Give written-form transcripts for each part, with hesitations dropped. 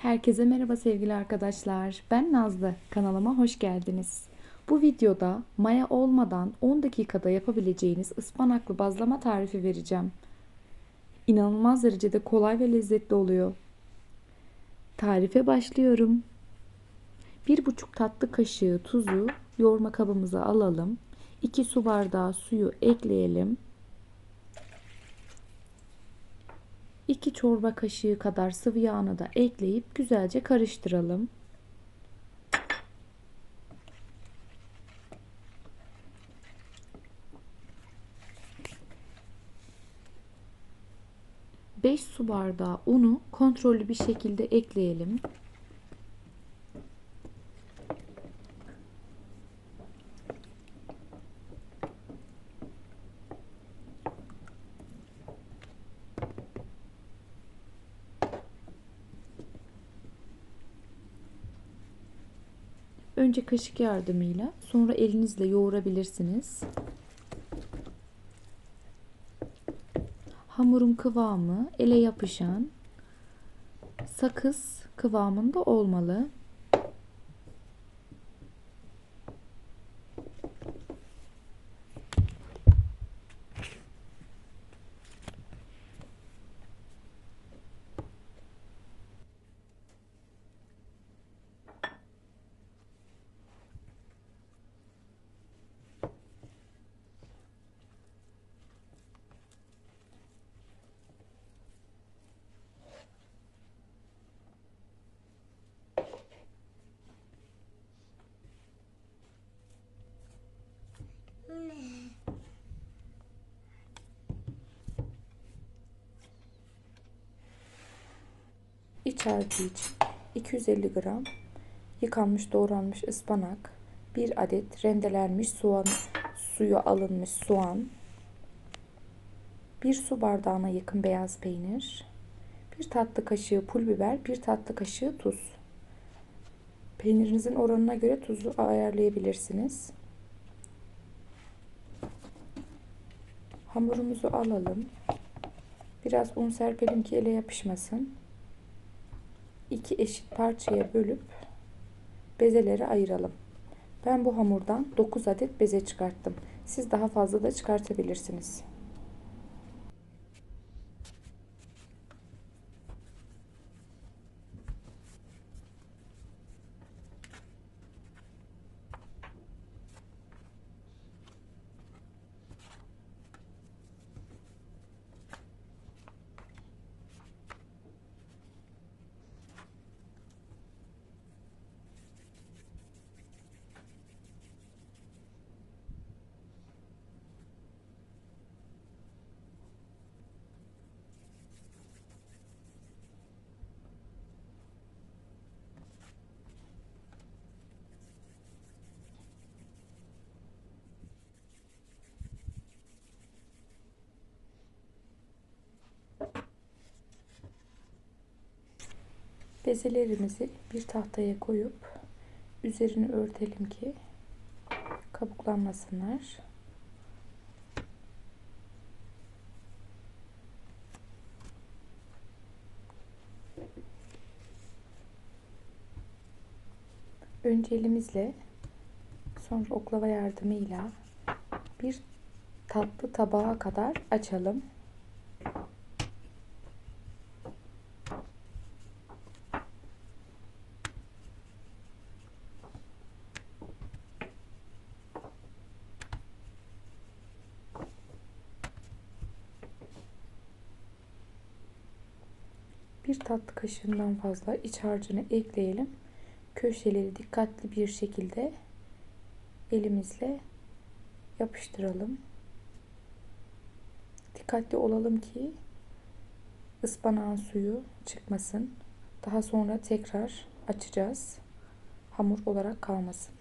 Herkese merhaba sevgili arkadaşlar. Ben Nazlı. Kanalıma hoş geldiniz. Bu videoda maya olmadan 10 dakikada yapabileceğiniz ıspanaklı bazlama tarifi vereceğim. İnanılmaz derecede kolay ve lezzetli oluyor. Tarife başlıyorum. 1,5 tatlı kaşığı tuzu yoğurma kabımıza alalım. 2 su bardağı suyu ekleyelim. 2 çorba kaşığı kadar sıvı yağını da ekleyip güzelce karıştıralım. 5 su bardağı unu kontrollü bir şekilde ekleyelim. Önce kaşık yardımıyla, sonra elinizle yoğurabilirsiniz. Hamurun kıvamı ele yapışan, sakız kıvamında olmalı. İç harcı için 250 gram yıkanmış doğranmış ıspanak, 1 adet rendelenmiş soğan, suyu alınmış soğan, 1 su bardağına yakın beyaz peynir, 1 tatlı kaşığı pul biber, 1 tatlı kaşığı tuz. Peynirinizin oranına göre tuzu ayarlayabilirsiniz. Hamurumuzu alalım. Biraz un serpelim ki ele yapışmasın. 2 eşit parçaya bölüp bezeleri ayıralım. Ben bu hamurdan 9 adet beze çıkarttım. Siz daha fazla da çıkartabilirsiniz. Bezelerimizi bir tahtaya koyup üzerini örtelim ki kabuklanmasınlar. Önce elimizle, sonra oklava yardımıyla bir tatlı tabağa kadar açalım. Bir tatlı kaşığından fazla iç harcını ekleyelim. Köşeleri dikkatli bir şekilde elimizle yapıştıralım. Dikkatli olalım ki ıspanağın suyu çıkmasın. Daha sonra tekrar açacağız. Hamur olarak kalmasın.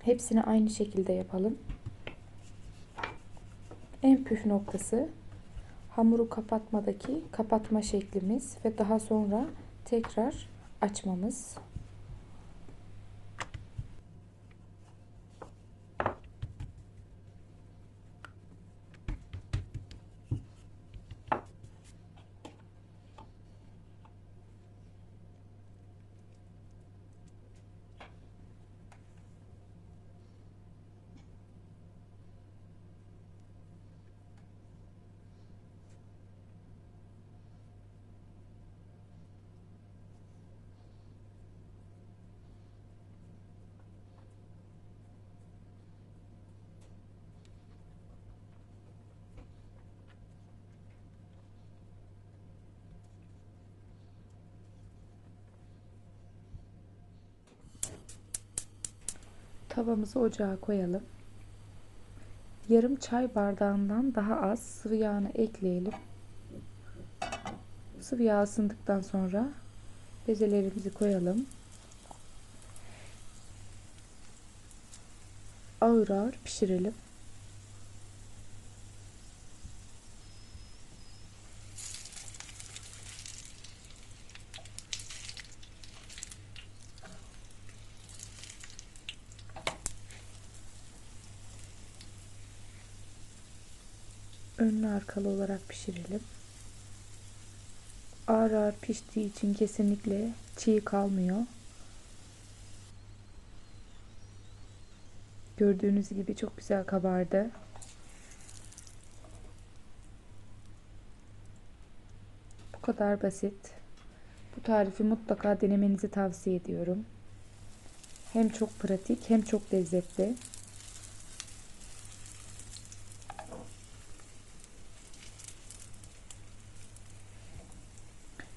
Hepsini aynı şekilde yapalım. En püf noktası hamuru kapatmadaki kapatma şeklimiz ve daha sonra tekrar açmamız. Tavamızı ocağa koyalım. Yarım çay bardağından daha az sıvı yağını ekleyelim. Sıvı yağ ısındıktan sonra bezelerimizi koyalım. Ağır ağır pişirelim. Önlü arkalı olarak pişirelim. Ağır ağır piştiği için kesinlikle çiğ kalmıyor. Gördüğünüz gibi çok güzel kabardı. Bu kadar basit. Bu tarifi mutlaka denemenizi tavsiye ediyorum. Hem çok pratik hem çok lezzetli.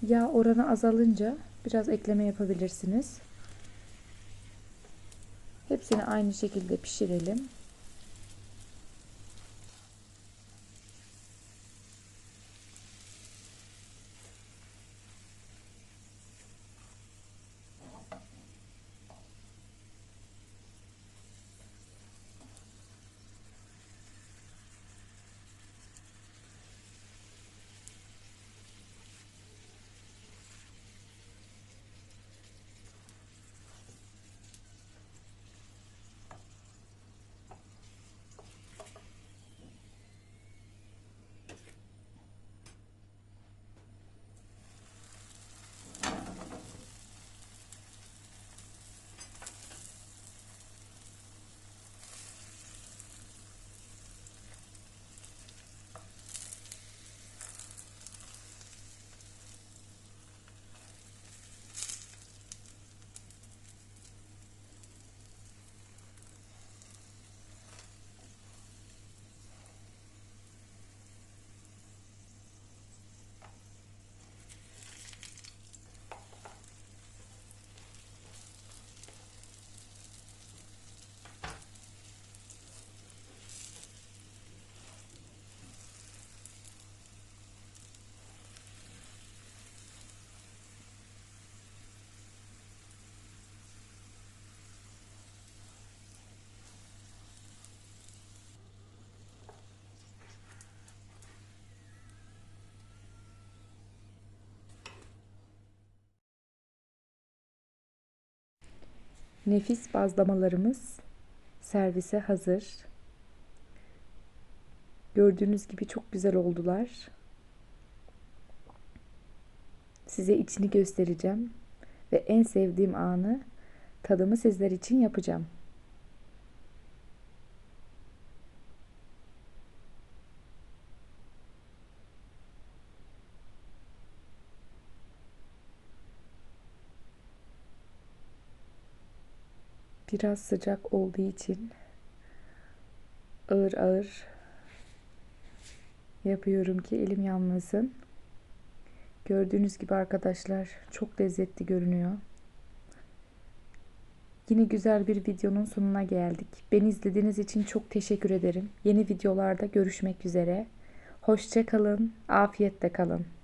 Yağ oranı azalınca biraz ekleme yapabilirsiniz. Hepsini aynı şekilde pişirelim. Nefis bazlamalarımız servise hazır. Gördüğünüz gibi çok güzel oldular. Size içini göstereceğim ve en sevdiğim anı tadımı sizler için yapacağım. Biraz sıcak olduğu için ağır ağır yapıyorum ki elim yanmasın. Gördüğünüz gibi arkadaşlar çok lezzetli görünüyor. Yine güzel bir videonun sonuna geldik. Beni izlediğiniz için çok teşekkür ederim. Yeni videolarda görüşmek üzere. Hoşça kalın, afiyetle kalın.